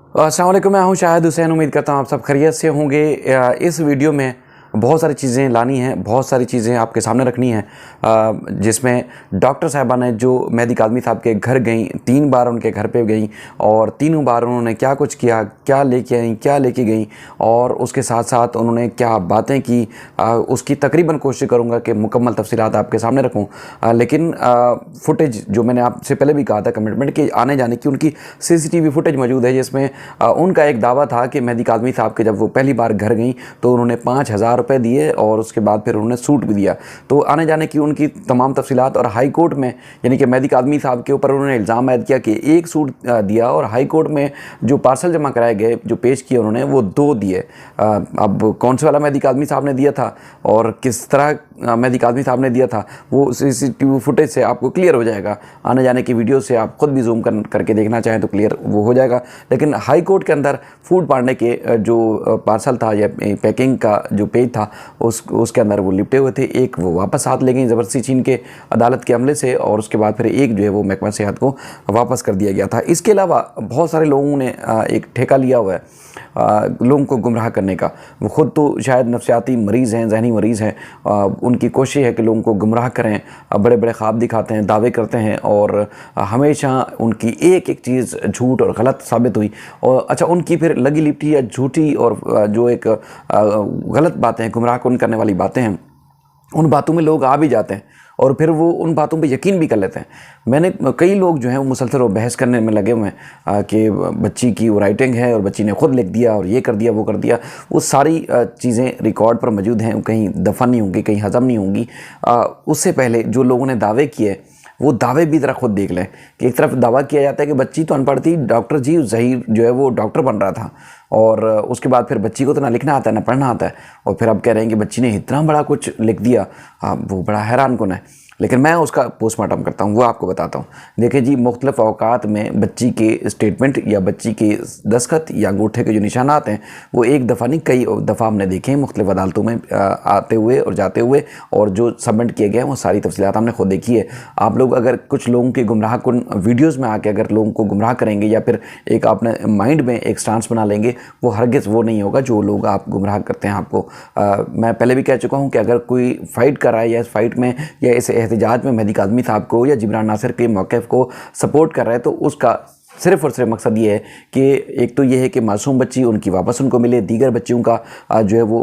अस्सलाम वालेकुम, मैं हूं शाहिद हुसैन। उम्मीद करता हूं आप सब खैरियत से होंगे। इस वीडियो में बहुत सारी चीज़ें लानी हैं, बहुत सारी चीज़ें आपके सामने रखनी हैं, जिसमें डॉक्टर साहिबा ने जो मेहदी कादमी साहब के घर गई, 3 बार उनके घर पे गई और तीनों बार उन्होंने क्या कुछ किया, क्या लेके आई, क्या लेके गई और उसके साथ साथ उन्होंने क्या बातें की, उसकी तकरीबन कोशिश करूँगा कि मुकम्मल तफसीलात आपके सामने रखूँ। लेकिन फुटेज जो मैंने आपसे पहले भी कहा था कमिटमेंट के आने जाने की, उनकी CCTV फुटेज मौजूद है, जिसमें उनका एक दावा था कि मेहदी कादमी साहब के जब वो पहली बार घर गई तो उन्होंने 5,000 रुपये दिए और उसके बाद फिर उन्होंने सूट भी दिया। तो आने जाने की उनकी तमाम तफसीलात, और हाई कोर्ट में यानी कि मेहदी कादमी साहब के ऊपर उन्होंने इल्ज़ाम आयद किया कि 1 सूट दिया और हाई कोर्ट में जो पार्सल जमा कराए गए, जो पेश किए उन्होंने, वो 2 दिए। अब कौन से वाला मेहदी कादमी साहब ने दिया था और किस तरह मेहदी कादमी साहब ने दिया था, वो CCTV फुटेज से आपको क्लियर हो जाएगा। आने जाने की वीडियो से आप खुद भी जूम करके देखना चाहें तो क्लियर वो हो जाएगा। लेकिन हाई कोर्ट के अंदर फूड पांडे के जो पार्सल था या पैकिंग का जो पेज था, उसके अंदर वो लिपटे हुए थे। एक वो वापस हाथ ले गई ज़बरदस्ती छीन के अदालत के हमले से, और उसके बाद फिर एक जो है वो महकमा सेहत को वापस कर दिया गया था। इसके अलावा बहुत सारे लोगों ने एक ठेका लिया हुआ है लोगों को गुमराह करने का। वो ख़ुद तो शायद नफसियाती मरीज़ हैं, जहनी मरीज़ हैं। उनकी कोशिश है कि लोगों को गुमराह करें, बड़े बड़े ख्वाब दिखाते हैं, दावे करते हैं, और हमेशा उनकी एक एक चीज़ झूठ और गलत साबित हुई। और अच्छा, उनकी फिर लगी लिपटी या झूठी और जो एक गलत बातें हैं, गुमराह कौन करने वाली बातें हैं, उन बातों में लोग आ भी जाते हैं और फिर वो उन बातों पे यकीन भी कर लेते हैं। मैंने कई लोग जो हैं वो मुसलसल बहस करने में लगे हुए हैं कि बच्ची की वो राइटिंग है और बच्ची ने खुद लिख दिया और ये कर दिया वो कर दिया। वो सारी चीज़ें रिकॉर्ड पर मौजूद हैं, कहीं दफन नहीं होंगी, कहीं हज़म नहीं होंगी। उससे पहले जो लोगों ने दावे किए, वो दावे भी ज़रा खुद देख लें कि एक तरफ दावा किया जाता है कि बच्ची तो अनपढ़ थी, डॉक्टर जी ज़हीर जो है वो डॉक्टर बन रहा था, और उसके बाद फिर बच्ची को तो ना लिखना आता है ना पढ़ना आता है, और फिर अब कह रहे हैं कि बच्ची ने इतना बड़ा कुछ लिख दिया। वो बड़ा हैरान कौन है। लेकिन मैं उसका पोस्टमार्टम करता हूँ, वो आपको बताता हूँ। देखिए जी, मुख्तलिफ़ औकात में बच्ची के स्टेटमेंट या बच्ची के दस्तखत या अंगूठे के जो निशानात हैं, वो एक दफ़ा नहीं कई दफ़ा हमने देखे हैं मुख्तलिफ़ अदालतों में आते हुए और जाते हुए, और जो सबमिट किए गए हैं वो सारी तफसीलात हमने खुद देखी है। आप लोग अगर कुछ लोगों के गुमराह कुन वीडियोज़ में आके अगर लोगों को गुमराह करेंगे या फिर एक अपने माइंड में एक स्टांस बना लेंगे, वो हरगिज़ वो नहीं होगा जो लोग आप गुमराह करते हैं आपको। मैं पहले भी कह चुका हूँ कि अगर कोई फ़ाइट कर रहा है या इस फाइट में या इस एहतजाज में मेहदी कादमी साहब को या जिब्रान नासिर के मौक़िफ़ को सपोर्ट कर रहा है, तो उसका सिर्फ़ और सिर्फ मकसद ये है कि एक तो ये है कि मासूम बच्ची उनकी वापस उनको मिले, दीगर बच्चियों का जो है वो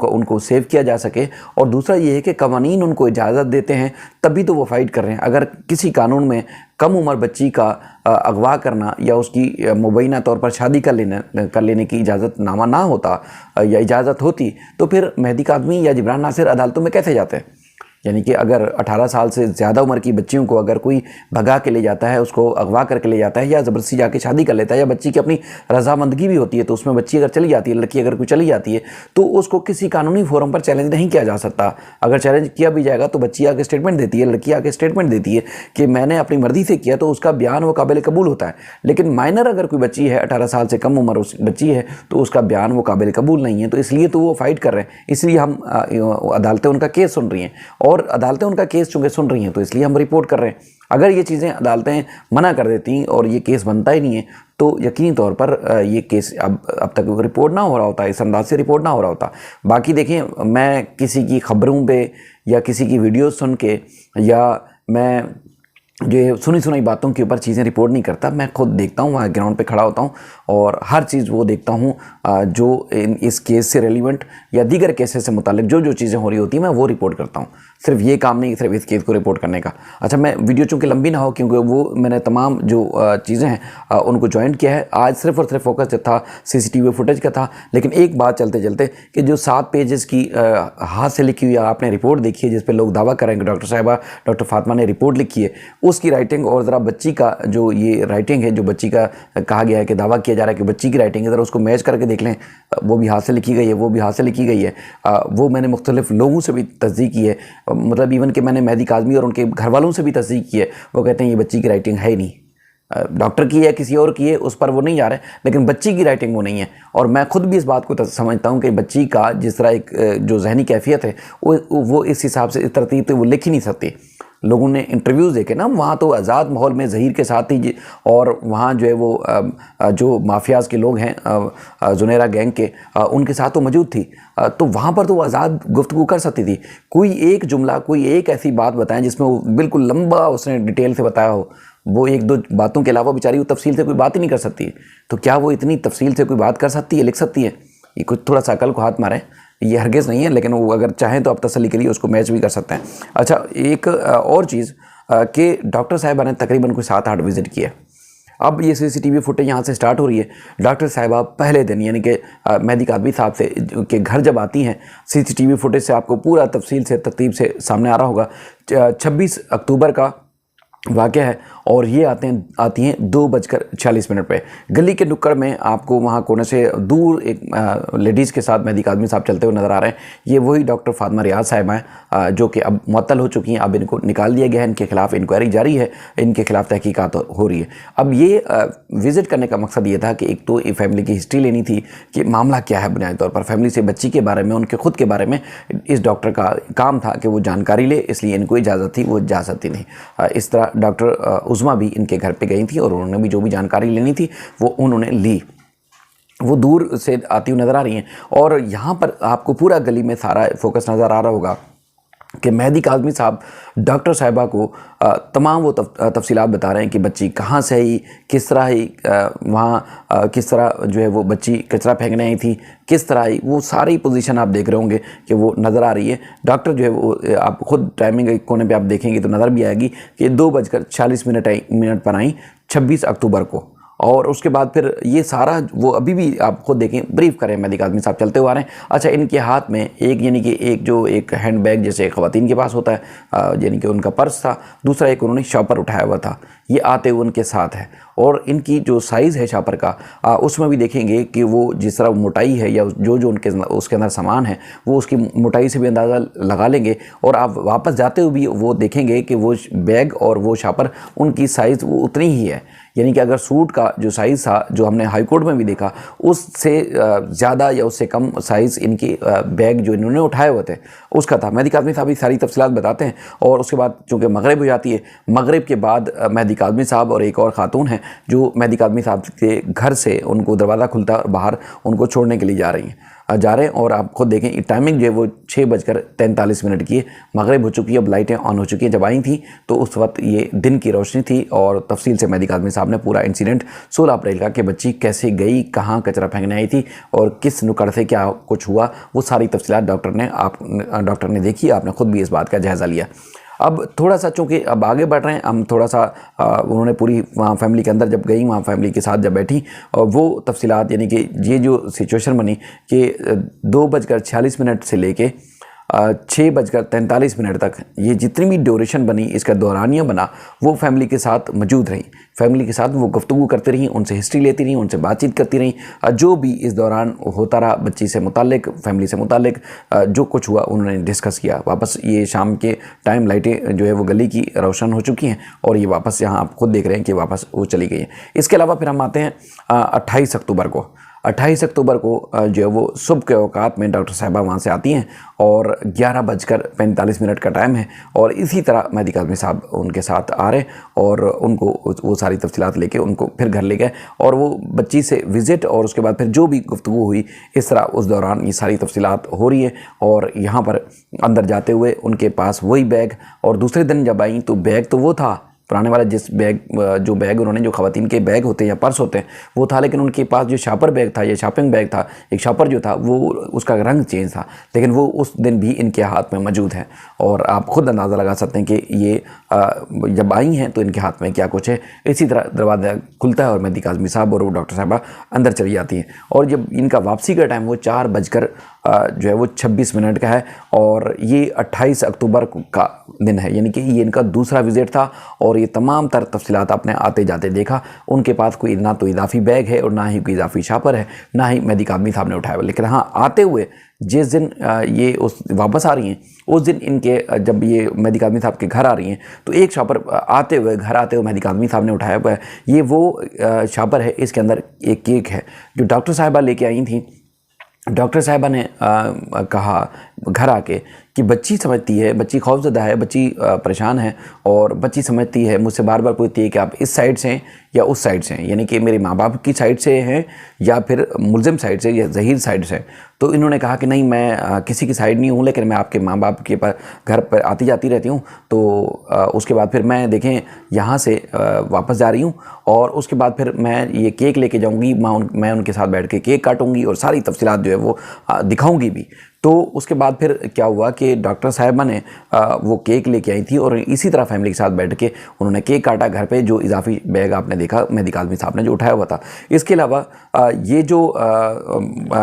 उनको सेव किया जा सके, और दूसरा ये है कि कवानीन उनको इजाज़त देते हैं तभी तो वो फ़ाइट कर रहे हैं। अगर किसी कानून में कम उम्र बच्ची का अगवा करना या उसकी मुबैना तौर पर शादी कर लेने की इजाज़त नामा ना होता या इजाज़त होती, तो फिर मेहदी कादमी या जिब्रान नासिर अदालतों में कैसे जाते हैं? यानी कि अगर 18 साल से ज़्यादा उम्र की बच्चियों को अगर कोई भगा के ले जाता है, उसको अगवा करके ले जाता है या ज़बरदस्ती जाके शादी कर लेता है, या बच्ची की अपनी रजामंदगी भी होती है, तो उसमें बच्ची अगर चली जाती है, लड़की अगर कोई चली जाती है, तो उसको किसी कानूनी फोरम पर चैलेंज नहीं किया जा सकता। अगर चैलेंज किया भी जाएगा तो बच्ची आके स्टेटमेंट देती है, लड़की आके स्टेटमेंट देती है कि मैंने अपनी मर्ज़ी से किया, तो उसका बयान वो काबिल कबूल होता है। लेकिन माइनर अगर कोई बच्ची है, 18 साल से कम उम्र उस बच्ची है, तो उसका बयान वो काबिल कबूल नहीं है। तो इसलिए तो वो फ़ाइट कर रहे हैं, इसलिए हम अदालतें उनका केस सुन रही हैं, और अदालतें उनका केस चूँकि सुन रही हैं तो इसलिए हम रिपोर्ट कर रहे हैं। अगर ये चीज़ें अदालतें मना कर देती और ये केस बनता ही नहीं है, तो यकीनी तौर पर ये केस अब तक रिपोर्ट ना हो रहा होता, इस अंदाज से रिपोर्ट ना हो रहा होता। बाकी देखें, मैं किसी की खबरों पे या किसी की वीडियो सुन के या मैं जो सुनी सुनाई बातों के ऊपर चीज़ें रिपोर्ट नहीं करता। मैं खुद देखता हूँ, वहाँ ग्राउंड पे खड़ा होता हूँ और हर चीज़ वो देखता हूँ जो इस केस से रेलिवेंट या दीगर केसेस से मुतालिक जो चीज़ें हो रही होती हैं, मैं वो रिपोर्ट करता हूँ। सिर्फ ये काम नहीं सिर्फ इस केस को रिपोर्ट करने का। अच्छा, मैं वीडियो चूँकि लंबी ना हो, क्योंकि वो मैंने तमाम जो चीज़ें हैं उनको ज्वाइंट किया है। आज सिर्फ और सिर्फ फोकस जो था CCTV फुटेज का था। लेकिन एक बात चलते चलते कि जो 7 पेजेस की हाथ से लिखी हुई आपने रिपोर्ट देखी है, जिस पर लोग दावा करेंगे डॉक्टर साहिबा, डॉक्टर फातिमा ने रिपोर्ट लिखी है, उसकी राइटिंग और ज़रा बच्ची का जो ये राइटिंग है, जो बच्ची का कहा गया है कि दावा किया जा रहा है कि बच्ची की राइटिंग है, ज़रा उसको मैच करके देख लें। वो भी हाथ से लिखी गई है, वो भी हाथ से लिखी गई है। वो मैंने मुख्तलिफ लोगों से भी तस्दीक की है, मतलब इवन कि मैंने मेहदी कादमी और उनके घर वालों से भी तस्दीक की है। वो कहते हैं ये बच्ची की राइटिंग है ही नहीं, डॉक्टर की है किसी और की है, उस पर वो नहीं जा रहे, लेकिन बच्ची की राइटिंग वो नहीं है। और मैं खुद भी इस बात को समझता हूँ कि बच्ची का जिस तरह एक जो जहनी कैफियत है वो इस हिसाब से, इस तरतीब से वो लिख ही नहीं सकती। लोगों ने इंटरव्यूज़ देखे ना, वहाँ तो आज़ाद माहौल में ज़हीर के साथ ही और वहाँ जो है वो जो माफियाज़ के लोग हैं जुनेरा गैंग के, उनके साथ तो मौजूद थी। तो वहाँ पर तो आज़ाद गुफ्तगू कर सकती थी। कोई एक जुमला, कोई एक ऐसी बात बताएं जिसमें वो बिल्कुल लंबा उसने डिटेल से बताया हो। वो एक दो बातों के अलावा बेचारी वो तफसील से कोई बात ही नहीं कर सकती। तो क्या वो इतनी तफसील से कोई बात कर सकती है, लिख सकती है? ये कुछ थोड़ा सा अकल को हाथ मारें, ये हरगिज़ नहीं है, लेकिन वो अगर चाहें तो आप तसल्ली के लिए उसको मैच भी कर सकते हैं। अच्छा, एक और चीज़ कि डॉक्टर साहिबा ने तकरीबन कोई 7-8 विज़िट किए। अब ये सीसीटीवी फुटेज यहाँ से स्टार्ट हो रही है। डॉक्टर साहिबा पहले दिन यानी कि मेहदी कादमी साहब से के घर जब आती हैं, सीसीटीवी फुटेज से आपको पूरा तफसील से तरतीब से सामने आ रहा होगा। 26 अक्टूबर का वाक़या है और ये आती हैं 2:46 पे। गली के नुक्कड़ में आपको वहाँ कोने से दूर एक लेडीज़ के साथ मेहदी कादमी साहब चलते हुए नज़र आ रहे हैं। ये वही डॉक्टर फातिमा रियाज साहिबा हैं जो कि अब मुअत्तल हो चुकी हैं। अब इनको निकाल दिया गया है, इनके खिलाफ इंक्वायरी जारी है, इनके खिलाफ तहकीकात हो रही है। अब ये विज़िट करने का मकसद ये था कि एक तो फैमिली की हिस्ट्री लेनी थी कि मामला क्या है, बुनियादी तौर पर फैमिली से बच्ची के बारे में, उनके खुद के बारे में इस डॉक्टर का काम था कि वो जानकारी ले, इसलिए इनको इजाज़त थी, वो जा सकती नहीं। इस तरह डॉक्टर उज़मा भी इनके घर पे गई थी और उन्होंने भी जो भी जानकारी लेनी थी वो उन्होंने ली। वो दूर से आती हुई नज़र आ रही हैं और यहाँ पर आपको पूरा गली में सारा फोकस नज़र आ रहा होगा कि मेहदी कादमी साहब डॉक्टर साहिबा को तमाम वो तफसीलात बता रहे हैं कि बच्ची कहाँ से आई, किस तरह आई, वहाँ किस तरह जो है वो बच्ची कचरा फेंकने आई थी, किस तरह आई, वो सारी पोजीशन आप देख रहे होंगे कि वो नज़र आ रही है। डॉक्टर जो है वो आप खुद टाइमिंग एक कोने पे आप देखेंगे तो नज़र भी आएगी कि 2:46 पर आई 26 अक्टूबर को। और उसके बाद फिर ये सारा वो अभी भी आप खुद देखें, ब्रीफ करें, मेहदी कादमी साहब चलते हुए आ रहे हैं। अच्छा, इनके हाथ में एक यानी कि एक हैंड बैग जैसे ख़वातीन के पास होता है, यानी कि उनका पर्स था, दूसरा एक उन्होंने शॉपर उठाया हुआ था। ये आते हुए उनके साथ है और इनकी जो साइज़ है शॉपर का, उसमें भी देखेंगे कि वो जिस तरह मोटाई है या जो उसके अंदर सामान है वो उसकी मोटाई से भी अंदाज़ा लगा लेंगे। और आप वापस जाते हुए भी वो देखेंगे कि वो बैग और वो शॉपर उनकी साइज़ वो उतनी ही है। यानी कि अगर सूट का जो साइज़ था, जो हमने हाई कोर्ट में भी देखा, उससे ज़्यादा या उससे कम साइज़ इनकी बैग जो इन्होंने उठाए हुए थे उसका था। मेहदी कादमी साहब सारी तफसीलात बताते हैं। और उसके बाद चूँकि मगरिब हो जाती है, मगरिब के बाद मेहदी कादमी साहब और एक और ख़ातून हैं जो मेहदी कादमी साहब के घर से उनको दरवाज़ा खुलता है और बाहर उनको छोड़ने के लिए जा रही हैं और आप खुद देखें टाइमिंग जो है वो 6:43 की है। मगरिब हो चुकी है, अब लाइटें ऑन हो चुकी हैं। जब आई थी तो उस वक्त ये दिन की रोशनी थी और तफसील से मेहदी कादमी साहब ने पूरा इंसिडेंट 16 अप्रैल का कि बच्ची कैसे गई, कहाँ कचरा फेंकने आई थी और किस नुक्कड़ से क्या कुछ हुआ, वो सारी तफसीलात डॉक्टर ने देखी। आपने खुद भी इस बात का जायज़ा लिया। अब थोड़ा सा चूँकि अब आगे बढ़ रहे हैं, हम थोड़ा सा उन्होंने पूरी वहाँ फैमिली के अंदर जब गई, वहाँ फैमिली के साथ जब बैठी, और वो तफसीलात यानी कि ये जो सिचुएशन बनी कि 2:46 से लेके 6:43 तक ये जितनी भी ड्यूरेशन बनी, इसका दौरानिया बना, वो फैमिली के साथ मौजूद रही। फैमिली के साथ वो गुफ्तगू करती रही, उनसे हिस्ट्री लेती रही, उनसे बातचीत करती रही। जो भी इस दौरान होता रहा बच्ची से मुताल्लिक, फैमिली से मुताल्लिक जो कुछ हुआ उन्होंने डिस्कस किया। वापस ये शाम के टाइम लाइटें जो है वो गली की रोशन हो चुकी हैं और ये वापस यहाँ आप खुद देख रहे हैं कि वापस वो चली गई है। इसके अलावा फिर हम आते हैं 28 अक्टूबर को। 28 अक्टूबर को जो है वो सुबह के औकात में डॉक्टर साहिबा वहाँ से आती हैं और 11:45 का टाइम है और इसी तरह मेहदी कादमी साहब उनके साथ आ रहे और उनको वो सारी तफसीलात लेके उनको फिर घर ले गए और वो बच्ची से विज़िट और उसके बाद फिर जो भी गुफ्तगू हुई, इस तरह उस दौरान ये सारी तफसीलात हो रही है। और यहाँ पर अंदर जाते हुए उनके पास वही बैग, और दूसरे दिन जब आई तो बैग तो वो था पुराने वाला, जो बैग उन्होंने, जो ख़वातीन के बैग होते हैं या पर्स होते हैं वो था, लेकिन उनके पास जो शॉपर बैग था या शॉपिंग बैग था, एक शॉपर जो था वो उसका रंग चेंज था, लेकिन वो उस दिन भी इनके हाथ में मौजूद है। और आप खुद अंदाज़ा लगा सकते हैं कि ये जब आई हैं तो इनके हाथ में क्या कुछ है। इसी तरह दरवाज़ा खुलता है और मेहदी कादमी साहब और वो डॉक्टर साहबा अंदर चली जाती हैं। और जब इनका वापसी का टाइम वो 4:26 का है और ये 28 अक्टूबर का दिन है, यानी कि ये इनका दूसरा विज़िट था। और ये तमाम तर तफसीलात आपने आते जाते देखा, उनके पास कोई ना तो इजाफी बैग है और ना ही कोई इजाफी शॉपर है, ना ही मेहदी कादमी साहब ने उठाया हुआ। लेकिन हाँ, आते हुए जिस दिन ये उस वापस आ रही हैं, उस दिन इनके जब ये मेहदी कादमी साहब के घर आ रही हैं तो एक शॉपर घर आते हुए मेहदी कादमी साहब ने उठाया हुआ है। ये वो शॉपर है, इसके अंदर एक केक है जो डॉक्टर साहिबा लेके आई थी। डॉक्टर साहिबा ने कहा घर आके कि बच्ची समझती है, बच्ची खौफज़दा है, बच्ची परेशान है और बच्ची समझती है, मुझसे बार बार पूछती है कि आप इस साइड से हैं या उस साइड से हैं, यानी कि मेरे माँ बाप की साइड से हैं या फिर मुलजिम साइड से या ज़हीर साइड से। तो इन्होंने कहा कि नहीं, मैं किसी की साइड नहीं हूँ, लेकिन मैं आपके माँ बाप के घर पर आती जाती रहती हूँ। तो उसके बाद फिर मैं देखें यहाँ से वापस जा रही हूँ और उसके बाद फिर मैं ये केक लेके जाऊँगी, मैं उनके साथ बैठ के केक काटूँगी और सारी तफसीलात जो है वो दिखाऊँगी भी। तो उसके बाद फिर क्या हुआ कि डॉक्टर साहिबा ने वो केक लेके आई थी और इसी तरह फैमिली के साथ बैठ के उन्होंने केक काटा घर पे, जो इजाफी बैग आपने देखा मेहदी काज़मी साहब ने जो उठाया हुआ था। इसके अलावा ये जो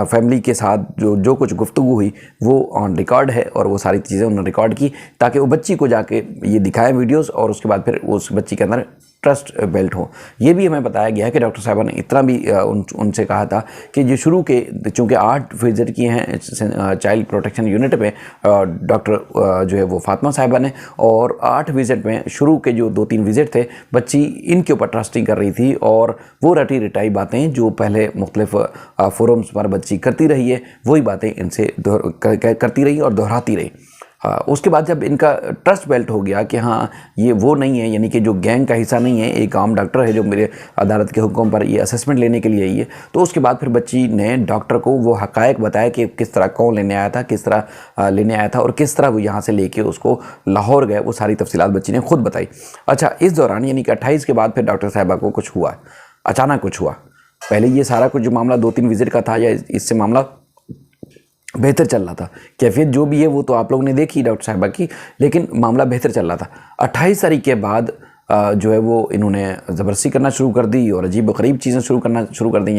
फैमिली के साथ जो कुछ गुफ्तगू हुई वो ऑन रिकॉर्ड है और वो सारी चीज़ें उन्होंने रिकॉर्ड की ताकि वो बच्ची को जाके ये दिखाएं वीडियोस और उसके बाद फिर उस बच्ची के अंदर ट्रस्ट बेल्ट हो। ये भी हमें बताया गया है कि डॉक्टर साहबा ने इतना भी उनसे कहा था कि जो शुरू के चूँकि 8 विजिट किए हैं चाइल्ड प्रोटेक्शन यूनिट में डॉक्टर जो है वो फातिमा साहिबा ने, और 8 विजिट में शुरू के जो 2-3 विजिट थे बच्ची इनके ऊपर ट्रस्टिंग कर रही थी और वो रटी रिटाई बातें जो पहले मुख्तलिफ फोरम्स पर बच्ची करती रही है वही बातें इनसे करती रही और दोहराती रही। उसके बाद जब इनका ट्रस्ट बेल्ट हो गया कि हाँ ये वो नहीं है, यानी कि जो गैंग का हिस्सा नहीं है, एक आम डॉक्टर है जो मेरे अदालत के हुक्म पर ये असेसमेंट लेने के लिए आई है, तो उसके बाद फिर बच्ची ने डॉक्टर को वो हक़ायक़ बताया कि किस तरह कौन लेने आया था, किस तरह लेने आया था और किस तरह वो यहाँ से लेके उसको लाहौर गए, वो सारी तफसीलात बच्ची ने खुद बताई। अच्छा, इस दौरान यानी कि 28 के बाद फिर डॉक्टर साहिबा को कुछ हुआ, अचानक कुछ हुआ। पहले ये सारा कुछ जो मामला 2-3 विजिट का था या इससे मामला बेहतर चल रहा था, कैफियत जो भी है वो तो आप लोगों ने देखी डॉक्टर साहिबा की, लेकिन मामला बेहतर चल रहा था। 28 तारीख के बाद जो है वो इन्होंने ज़बरदस्ती करना शुरू कर दी और अजीब व ग़रीब चीज़ें शुरू कर दी,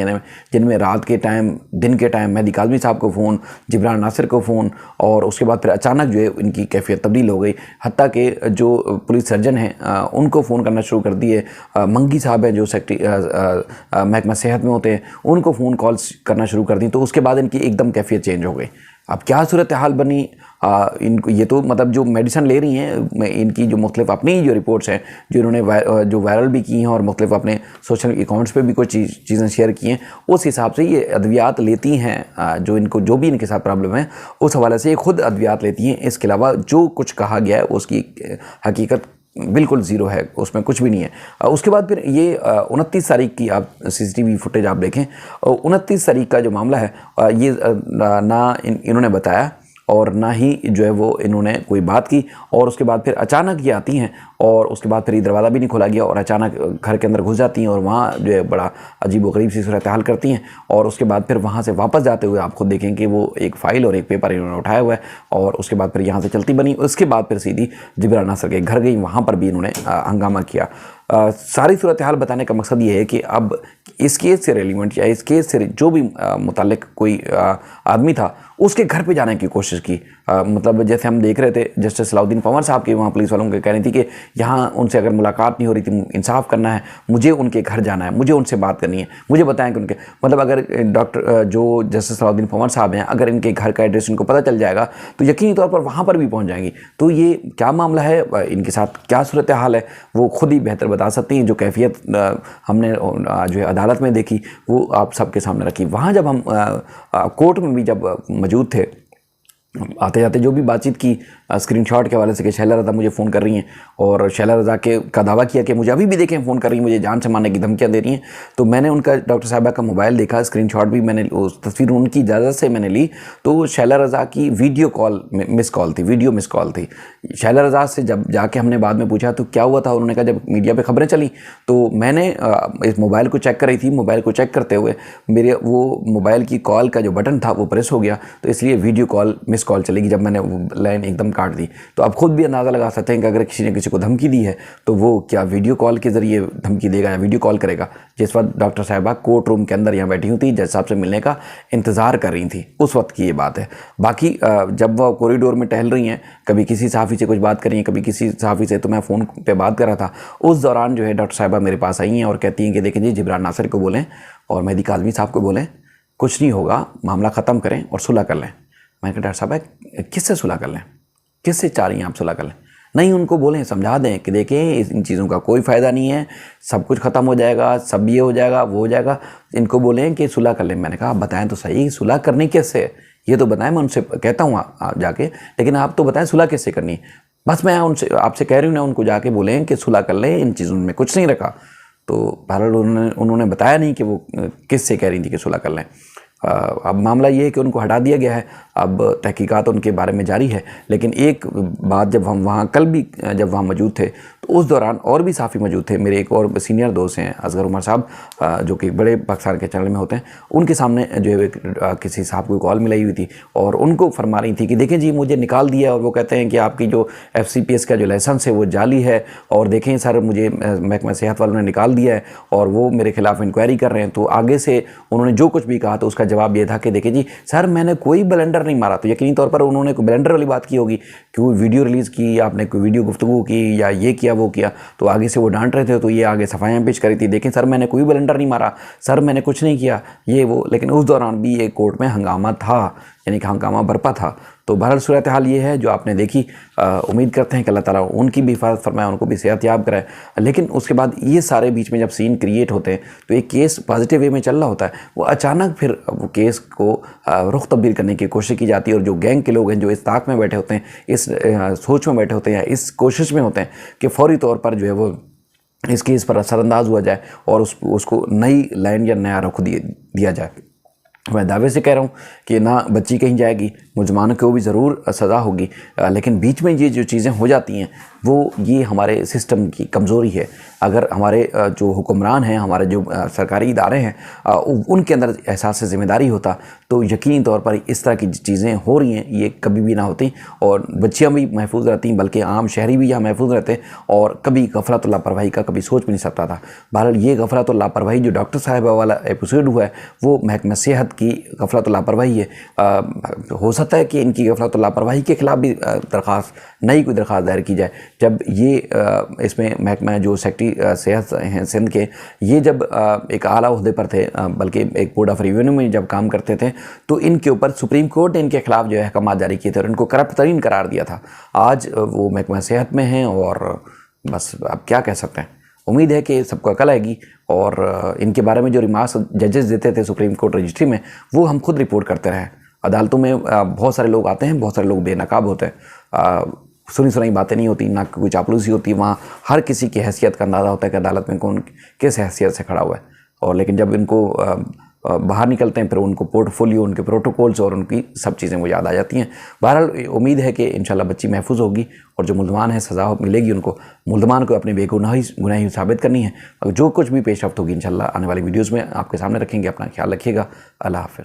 जिनमें रात के टाइम, दिन के टाइम मेहदी काज़मी साहब को फ़ोन, जिब्रान नासिर को फ़ोन, और उसके बाद फिर अचानक जो है इनकी कैफियत तब्दील हो गई। हत्ता कि जो पुलिस सर्जन हैं उनको फ़ोन करना शुरू कर दिए, मंगी साहब हैं जो सेक्रेटरी महकमा सेहत में होते हैं, उनको फ़ोन कॉल्स करना शुरू कर दी। तो उसके बाद इनकी एकदम कैफियत चेंज हो गई। अब क्या सूरत हाल बनी, इनको ये तो मतलब जो मेडिसिन ले रही हैं, इनकी जो मुख्तलिफ अपनी जो रिपोर्ट्स हैं जो इन्होंने जो वायरल भी की हैं और मुख्तलिफ अपने सोशल अकाउंट्स पे भी कुछ चीज़ें शेयर की हैं, उस हिसाब से ये अद्वियात लेती हैं, जो इनको जो भी इनके साथ प्रॉब्लम है उस हवाले से ये खुद अद्वियात लेती हैं। इसके अलावा जो कुछ कहा गया है उसकी हकीकत बिल्कुल ज़ीरो है, उसमें कुछ भी नहीं है। उसके बाद फिर ये 29 तारीख की आप CCTV फुटेज आप देखें, 29 तारीख का जो मामला है ये ना इन्होंने बताया और ना ही जो है वो इन्होंने कोई बात की, और उसके बाद फिर अचानक ये आती हैं और उसके बाद फिर ये दरवाज़ा भी नहीं खोला गया और अचानक घर के अंदर घुस जाती हैं और वहाँ जो है बड़ा अजीब व गरीब सी सूरत हाल करती हैं। और उसके बाद फिर वहाँ से वापस जाते हुए आप खुद देखें कि वो एक फ़ाइल और एक पेपर इन्होंने उठाया हुआ है और उसके बाद फिर यहाँ से चलती बनी। उसके बाद फिर सीधी जिब्रान नासिर के घर गई, वहाँ पर भी इन्होंने हंगामा किया। सारी सूरत हाल बताने का मकसद ये है कि अब इस केस से रेलिवेंट या इस केस से जो भी मुताल्लिक कोई आदमी था उसके घर पे जाने की कोशिश की। मतलब जैसे हम देख रहे थे जस्टिस सलाउद्दीन पंवर साहब की वहाँ पुलिस वालों को कह रही थी कि यहाँ उनसे अगर मुलाकात नहीं हो रही थी, इंसाफ करना है, मुझे उनके घर जाना है, मुझे उनसे बात करनी है, मुझे बताएं कि उनके मतलब अगर डॉक्टर जो जस्टिस सलाउद्दीन पंवर साहब हैं अगर इनके घर का एड्रेस इनको पता चल जाएगा तो यकीनी तौर पर वहाँ पर भी पहुँच जाएंगी। तो ये क्या मामला है, इनके साथ क्या सूरत हाल है, वो खुद ही बेहतर बता सकती हैं। जो कैफियत हमने जो है अदालत में देखी वो आप सबके सामने रखी। वहाँ जब हम कोर्ट में भी जब मौजूद थे, आते जाते जो भी बातचीत की स्क्रीनशॉट के हवाले से कि शैला रज़ा मुझे फ़ोन कर रही हैं और शैला रज़ा का दावा किया कि मुझे अभी भी देखें फ़ोन कर रही हैं, मुझे जान से मारने की धमकियाँ दे रही हैं। तो मैंने उनका डॉक्टर साहिबा का मोबाइल देखा, स्क्रीनशॉट भी मैंने उस तस्वीर उनकी इजाज़त से मैंने ली, तो शैला रज़ा की वीडियो कॉल मिस कॉल थी, वीडियो मिस कॉल थी। शैला रज़ा से जब जाके हमने बाद में पूछा तो क्या हुआ था, उन्होंने कहा जब मीडिया पर खबरें चली तो मैंने इस मोबाइल को चेक कर रही थी, मोबाइल को चेक करते हुए मेरे वो मोबाइल की कॉल का जो बटन था वो प्रेस हो गया, तो इसलिए वीडियो कॉल मिस कॉल चलेगी जब मैंने वो लाइन एकदम काट दी। तो आप खुद भी अंदाज़ा लगा सकते हैं कि अगर किसी ने किसी को धमकी दी है तो वो क्या वीडियो कॉल के ज़रिए धमकी देगा या वीडियो कॉल करेगा। जिस वक्त डॉक्टर साहिबा कोर्ट रूम के अंदर यहाँ बैठी हुई थी, जज साहब से मिलने का इंतज़ार कर रही थी, उस वक्त की ये बात है। बाकी जब वह कॉरिडोर में टहल रही हैं, कभी किसी सहाफ़ी से कुछ बात कर रही हैं, कभी किसी सहाफ़ी से, तो मैं फ़ोन पर बात कर रहा था, उस दौरान जो है डॉक्टर साहिबा मेरे पास आई हैं और कहती हैं कि देखें जी जिब्रान नासिर को बोलें और मेहदी काज़मी साहब को बोलें, कुछ नहीं होगा, मामला ख़त्म करें और सुलह कर लें। मैंने कहा डॉक्टर साहब किससे सुलह कर लें, किससे चाह रही हैं आप सुलह कर लें? नहीं, उनको बोलें, समझा दें कि देखें इन चीज़ों का कोई फ़ायदा नहीं है, सब कुछ ख़त्म हो जाएगा, सब ये हो जाएगा, वो हो जाएगा, इनको बोलें कि सुलह कर लें। मैंने कहा आप बताएं तो सही, सुलह करनी कैसे है, ये तो बताएं, मैं उनसे कहता हूँ आप जाके, लेकिन आप तो बताएं सुलह कैसे करनी है। बस मैं उनसे आपसे कह रही हूँ ना, उनको जाके बोलें कि सुलह कर लें, इन चीज़ों में कुछ नहीं रखा। तो बहरहाल उन्होंने बताया नहीं कि वो किससे कह रही थी कि सुलह कर लें। अब मामला ये है कि उनको हटा दिया गया है, अब तहकीकात उनके बारे में जारी है। लेकिन एक बात, जब हम वहाँ कल भी जब वहाँ मौजूद थे तो उस दौरान और भी साफ़ी मौजूद थे। मेरे एक और सीनियर दोस्त हैं असगर उमर साहब, जो कि बड़े पाकिस्तान के चैनल में होते हैं, उनके सामने जो है किसी साहब को कॉल मिलाई हुई थी और उनको फरमा रही थी कि देखें जी मुझे निकाल दिया, और वो कहते हैं कि आपकी जो FCPS का जो लाइसेंस है वो जाली है, और देखें सर मुझे महकमा सेहत वालों ने निकाल दिया है और वो मेरे खिलाफ इंक्वायरी कर रहे हैं। तो आगे से उन्होंने जो कुछ भी कहा तो उसका जवाब ये था कि देखिए जी सर मैंने कोई ब्लेंडर नहीं मारा। तो यकीनी तौर पर उन्होंने कोई ब्लेंडर वाली बात की होगी कि वो वीडियो रिलीज़ की, आपने कोई वीडियो गुफ्तगू की या ये किया वो किया, तो आगे से वो डांट रहे थे। तो ये आगे सफाइयाँ पेश करी थी, देखें सर मैंने कोई ब्लेंडर नहीं मारा, सर मैंने कुछ नहीं किया, ये वो। लेकिन उस दौरान भी ये कोर्ट में हंगामा था, यानी कि हंगामा बरपा था। तो बहरहाल सूरत हाल ये है जो आपने देखी। उम्मीद करते हैं कि अल्लाह ताला उनकी भी हिफाजत फरमाए, उनको भी सेहत याब कराए। लेकिन उसके बाद ये सारे बीच में जब सीन क्रिएट होते हैं तो एक केस पॉजिटिव वे में चल रहा होता है, वो अचानक फिर वो केस को रुख तब्दील करने की कोशिश की जाती है। और जो गैंग के लोग हैं जो इस ताक में बैठे होते हैं, इस सोच में बैठे होते हैं, इस कोशिश में होते हैं कि फौरी तौर पर जो है वो इस केस पर असरअंदाज हुआ जाए और उसको नई लाइन या नया रुख दिया जाए। मैं दावे से कह रहा हूँ कि ना बच्ची कहीं जाएगी, मुजरिमानों को भी ज़रूर सज़ा होगी, लेकिन बीच में ये जो चीज़ें हो जाती हैं वो ये हमारे सिस्टम की कमज़ोरी है। अगर हमारे जो हुक्मरान हैं, हमारे जो सरकारी इदारे हैं, उनके अंदर एहसास ज़िम्मेदारी होता तो यकीनी तौर पर इस तरह की चीज़ें हो रही हैं ये कभी भी ना होती और बच्चियाँ भी महफूज रहती, बल्कि आम शहरी भी यहाँ महफूज रहते और कभी गफलत लापरवाही का कभी सोच भी नहीं सकता था। बहरहाल ये गफलत लापरवाही जो डॉक्टर साहब वाला एपिसोड हुआ है वो महकमा सेहत की गफलत लापरवाही है। हो सकता है कि इनकी गफलत लापरवाही के खिलाफ भी नई कोई दरख्वास्त दायर की जाए। जब ये इसमें महकमा जो सेक्रेटरी सेहत हैं सिंध के, ये जब एक आला ओहदे पर थे, बल्कि एक बोर्ड ऑफ रिवेन्यू में जब काम करते थे, तो इनके ऊपर सुप्रीम कोर्ट ने इनके खिलाफ जो है अहकाम जारी किए थे और इनको करप्ट तरीन करार दिया था। आज वो महकमा सेहत में हैं और बस अब क्या कह सकते हैं। उम्मीद है कि सबको अकल आएगी और इनके बारे में जो रिमार्क्स जजेस देते थे सुप्रीम कोर्ट रजिस्ट्री में वो हम खुद रिपोर्ट करते रहें। अदालतों में बहुत सारे लोग आते हैं, बहुत सारे लोग बेनकाब होते हैं, सुनी सुनाई बातें नहीं होती, ना कोई चापलूसी होती। वहाँ हर किसी की हैसियत का अंदाज़ा होता है कि अदालत में कौन किस हैसियत से खड़ा हुआ है। और लेकिन जब इनको बाहर निकलते हैं फिर उनको पोर्टफोलियो, उनके प्रोटोकॉल्स और उनकी सब चीज़ें वो याद आ जाती हैं। बहरहाल उम्मीद है कि इंशाल्लाह बच्ची महफूज होगी और जो मुल्ज़मान है सज़ा मिलेगी उनको। मुल्ज़मान को अपनी बेगुनाही साबित करनी है। जो कुछ भी पेश रफ्त होगी इंशाल्लाह आने वाली वीडियोज़ में आपके सामने रखेंगे। अपना ख्याल रखिएगा। अल्लाह हाफ़िज़।